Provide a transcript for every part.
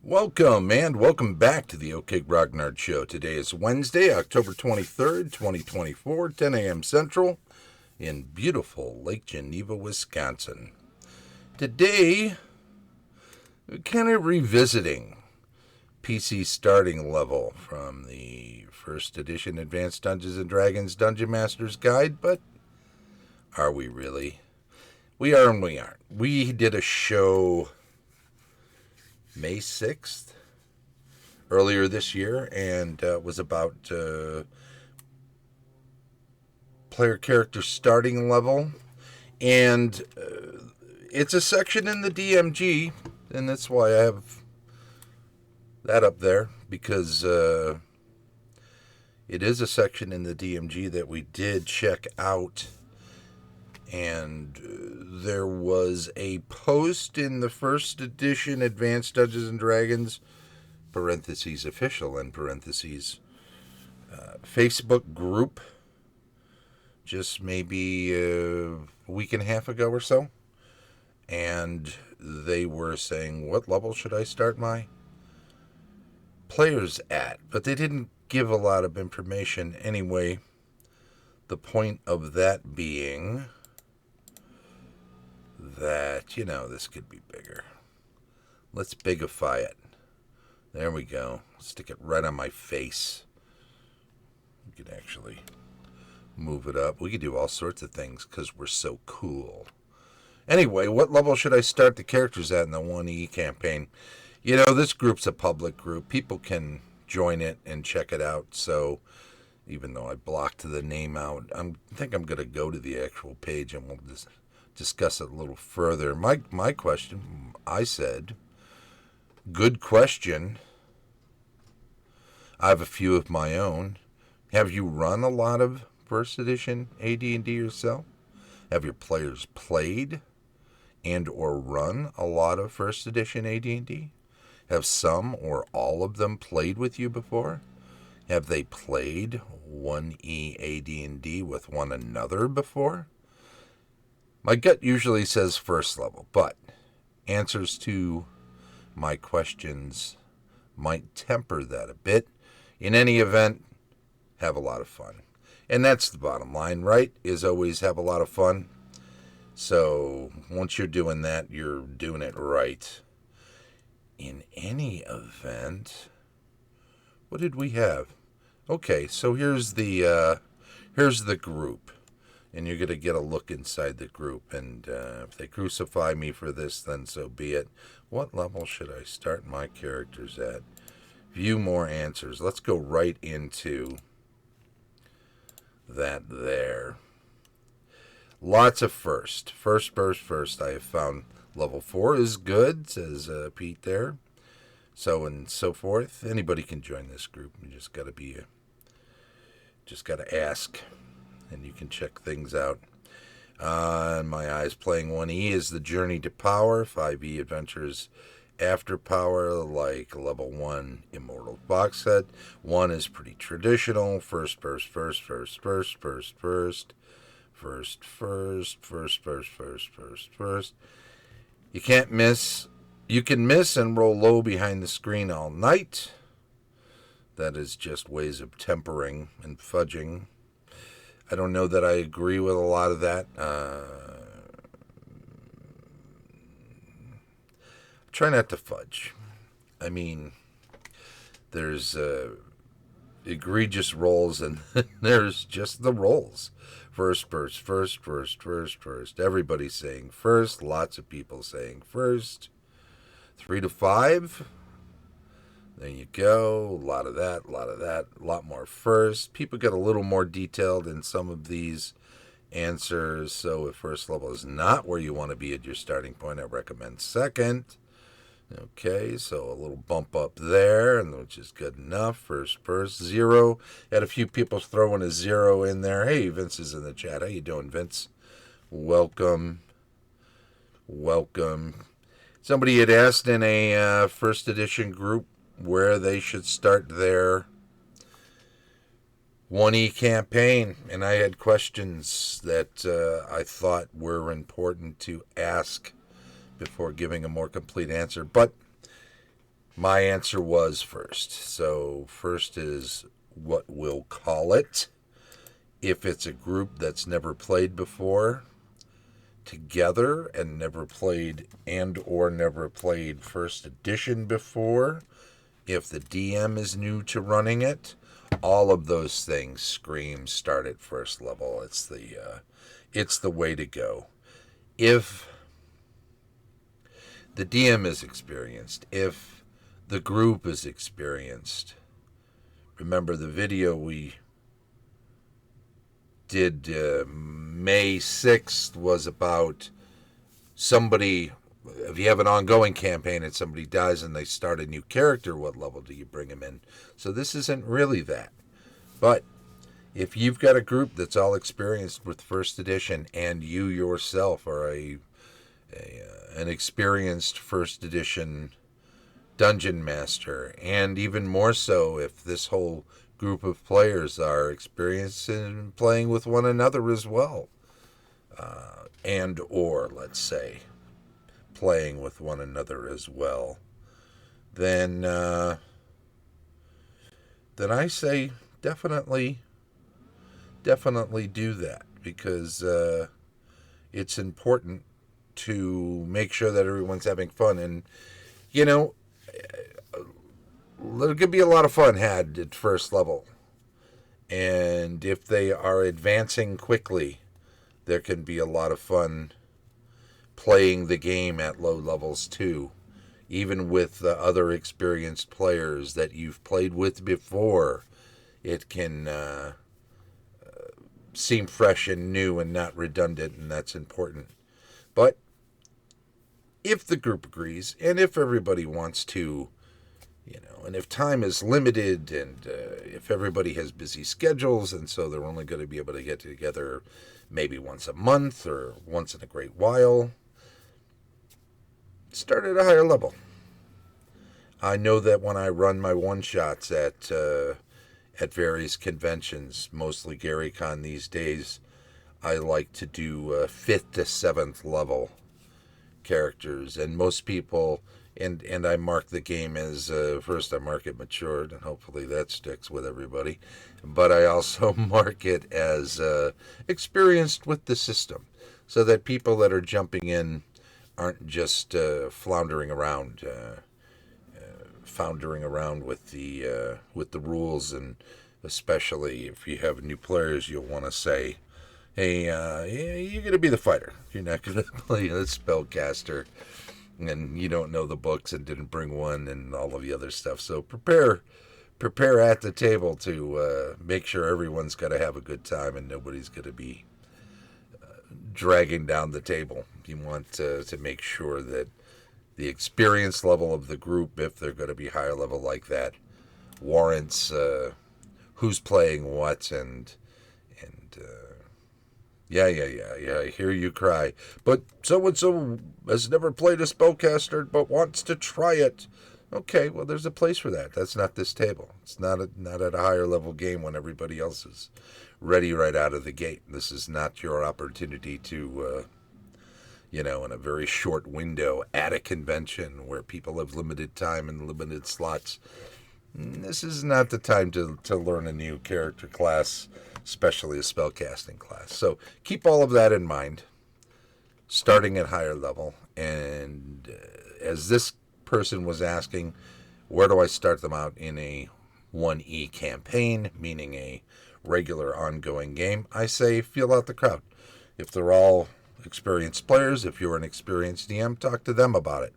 Welcome and welcome back to the OK Grognard Show. Today is Wednesday, October 23rd, 2024, 10 a.m. Central in beautiful Lake Geneva, Wisconsin. Today, we're kind of revisiting PC starting level from the first edition Advanced Dungeons & Dragons Dungeon Master's Guide, but are we really? We are and we aren't. We did a show May 6th, earlier this year, and was about player character starting level. And it's a section in the DMG, and that's why I have that up there, because it is a section in the DMG that we did check out. And there was a post in the first edition Advanced Dungeons & Dragons, parentheses official, and parentheses Facebook group, just maybe a week and a half ago or so. And they were saying, what level should I start my players at? But they didn't give a lot of information anyway. The point of that being that, this could be bigger. Let's bigify it. There we go. Stick it right on my face. We could actually move it up. We could do all sorts of things because we're so cool. Anyway, what level should I start the characters at in the 1E campaign? This group's a public group. People can join it and check it out. So even though I blocked the name out, I think I'm going to go to the actual page and we'll just discuss it a little further. My question, I said, good question. I have a few of my own. Have you run a lot of first edition AD&D yourself? Have your players played and or run a lot of first edition AD&D? Have some or all of them played with you before? Have they played 1E AD&D with one another before? My gut usually says first level, but answers to my questions might temper that a bit. In any event, have a lot of fun. And that's the bottom line, right? Is always have a lot of fun. So once you're doing that, you're doing it right. In any event, what did we have? Okay, so here's the group. And you're going to get a look inside the group. And if they crucify me for this, then so be it. What level should I start my characters at? View more answers. Let's go right into that there. Lots of first. First. I have found level 4 is good, says Pete there. So and so forth. Anybody can join this group. You just got to ask. And you can check things out. In my eyes, playing 1E is the Journey to Power. 5E Adventures After Power, like level 1 Immortal box set. 1 is pretty traditional. First. You can't miss. You can miss and roll low behind the screen all night. That is just ways of tempering and fudging. I don't know that I agree with a lot of that. Try not to fudge. I mean, there's egregious rolls and there's just the rolls. First. Everybody's saying first. Lots of people saying first. 3 to 5. There you go. A lot of that. A lot more first. People get a little more detailed in some of these answers. So if first level is not where you want to be at your starting point, I recommend second. Okay, so a little bump up there, and which is good enough. First. 0. Had a few people throwing a 0 in there. Hey, Vince is in the chat. How you doing, Vince? Welcome. Somebody had asked in a first edition group where they should start their 1E campaign, and I had questions that I thought were important to ask before giving a more complete answer. But My answer was first. So first is what we'll call it. If it's a group that's never played before together and never played first edition before, if the DM is new to running it, all of those things scream start at first level. It's the way to go. If the DM is experienced, if the group is experienced, remember the video we did May 6th was about somebody. If you have an ongoing campaign and somebody dies and they start a new character, what level do you bring them in? So this isn't really that. But if you've got a group that's all experienced with first edition and you yourself are an experienced first edition dungeon master, and even more so if this whole group of players are experienced in playing with one another as well, and or let's say playing with one another as well, then I say definitely do that, because it's important to make sure that everyone's having fun. And you know, there could be a lot of fun had at first level, and if they are advancing quickly, there can be a lot of fun playing the game at low levels too, even with the other experienced players that you've played with before. It can seem fresh and new and not redundant, and that's important. But if the group agrees, and if everybody wants to, and if time is limited, and if everybody has busy schedules, and so they're only going to be able to get together maybe once a month or once in a great while, start at a higher level. I know that when I run my one-shots at various conventions, mostly GaryCon these days, I like to do 5th to 7th level characters, and most people, and I mark the game as first I mark it matured, and hopefully that sticks with everybody, but I also mark it as experienced with the system, so that people that are jumping in aren't just floundering around with the rules. And especially if you have new players, you'll want to say, hey, you're going to be the fighter. You're not going to play the spellcaster, and you don't know the books and didn't bring one and all of the other stuff. So prepare at the table to make sure everyone's going to have a good time and nobody's going to be dragging down the table. You want to make sure that the experience level of the group, if they're going to be higher level like that, warrants who's playing what. And yeah, I hear you cry, but so-and-so has never played a spellcaster but wants to try it. Okay, well, there's a place for that. That's not this table. It's not at a higher level game when everybody else is ready right out of the gate. This is not your opportunity to in a very short window at a convention where people have limited time and limited slots. This is not the time to learn a new character class, especially a spellcasting class. So keep all of that in mind, starting at higher level. And as this person was asking, where do I start them out in a 1E campaign, meaning a regular ongoing game? I say feel out the crowd. If they're all experienced players, if you're an experienced DM, talk to them about it.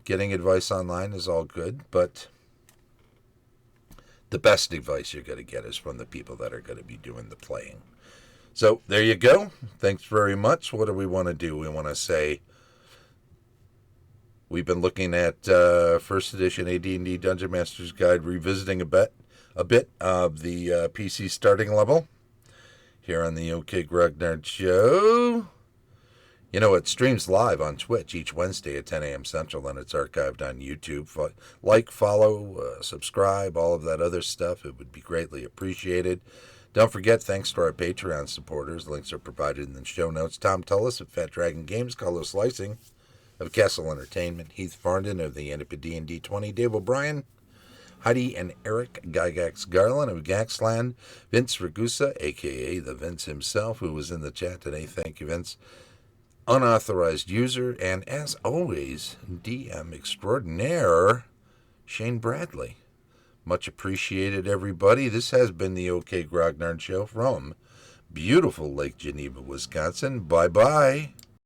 Getting advice online is all good, but the best advice you're going to get is from the people that are going to be doing the playing. So there you go. Thanks very much. What do we want to do? We want to say we've been looking at first edition AD&D Dungeon Master's Guide, revisiting a bit of the PC starting level here on the OK Grognard Show. It streams live on Twitch each Wednesday at 10 a.m. Central, and it's archived on YouTube. Like, follow, subscribe, all of that other stuff. It would be greatly appreciated. Don't forget, thanks to our Patreon supporters. Links are provided in the show notes. Tom Tullis at Fat Dragon Games, Color Slicing, of Castle Entertainment, Heath Farndon of the AD&D 20, Dave O'Brien, Heidi and Eric Gygax Garland of Gaxland, Vince Ragusa, a.k.a. the Vince himself, who was in the chat today. Thank you, Vince. Unauthorized User, and as always, DM extraordinaire, Shane Bradley. Much appreciated, everybody. This has been the OK Grognard Show from beautiful Lake Geneva, Wisconsin. Bye-bye.